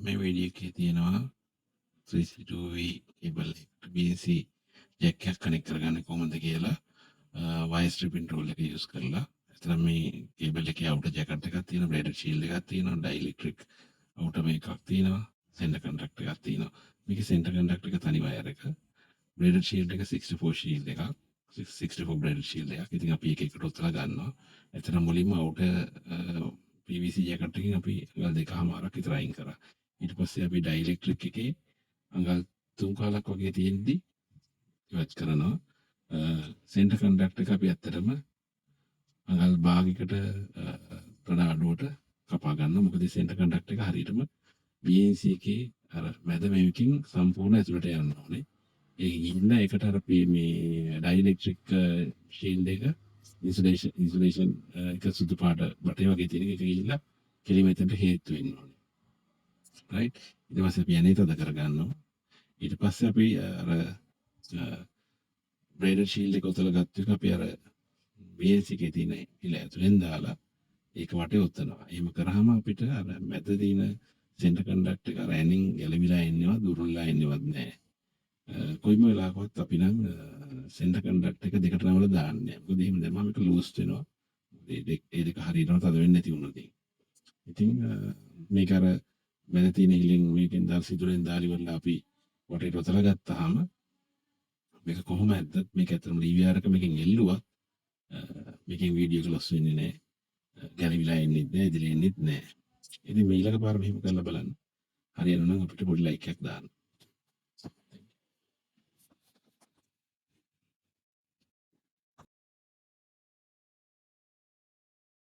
මේ වීඩියෝ එකේ තියෙනවා 3C2V cable එකට BNC jack එකක් connect කරගන්න කොහොමද කියලා wire stripping tool එක use කරලා. එතන මේ cable එකේ outer jacket එකක් තියෙනවා, braided shield එකක් තියෙනවා, dielectric outer මේකක් තියෙනවා, center conductor එකක් තියෙනවා. මේකේ center conductor එක තනි wire එක, braided shield එක 64 shield එකක්, 64 braided shield එකක්. ඉතින් අපි එක එකට උත්තලා ගන්නවා. එතන මුලින්ම outer PVC jacket එකකින් අපි අඟල් 2.5ක් විතර අයින් කරා. ඊට පස්සේ අපි dielectric එකේ අඟල් 3 කාලක් වගේ තියෙද්දි ඉවත් කරනවා. center conductor එක අපි ඇත්තටම අඟල් භාගයකට වඩා අඩුවට කපා ගන්නවා. මොකද center conductor එක හරියටම BNC එකේ අර මැද මේකකින් සම්පූර්ණ ඇතුළට යන්න ඕනේ. ඒක ගිහින් ඒකට අර මේ dielectric shield එක insulation එක සුදු පාට බටේ වගේ තියෙන එක ගිහිල්ලා කෙලිම එතනට හේතු වෙන්න ඕනේ. right? ඊට පස්සේ අපි යන්නේ තද කරගන්නවා. ඊට පස්සේ අපි අර braided shield එක උතල ගත්ත එක අපි අර BNC එකේ තියෙන ඉල ඇතුලෙන් දාලා ඒක වටේ ඔතනවා. එහෙම කරාම අපිට අර මැද තියෙන center conductor එක රෑනින් ගැලවිලා එන්නේවත් දුර්වලලා එන්නේවත් නැහැ. කොයිම වෙලාවකවත් අපි නම් center conductor එක දෙකට නමලා දාන්නේ. මොකද එහෙම දැම්මම ඒක loose වෙනවා. ඒ දෙක හරියටම තද වෙන්නේ නැති වුණොත්. ඉතින් මේක අර මැද තියෙන හිලෙන් මේකෙන් දාලා සිදුරෙන් දාලා ඉවරලා අපි වටේට ඔතලා ගත්තාම මේක කොහොම ඇද්දත් මේක ඇත්තටම DVR එක මේකෙන් එල්ලුවත් මේකෙන් වීඩියෝ එක ලොස් වෙන්නේ නැහැ. ගැලවිලා එන්නේ නැහැ, ඉදිරිය එන්නේ නැහැ. ඉතින් මේ ඊළඟ පාර මෙහෙම කරලා බලන්න. හරියනවා නම් අපිට පොඩි ලයික් එකක් දාන්න.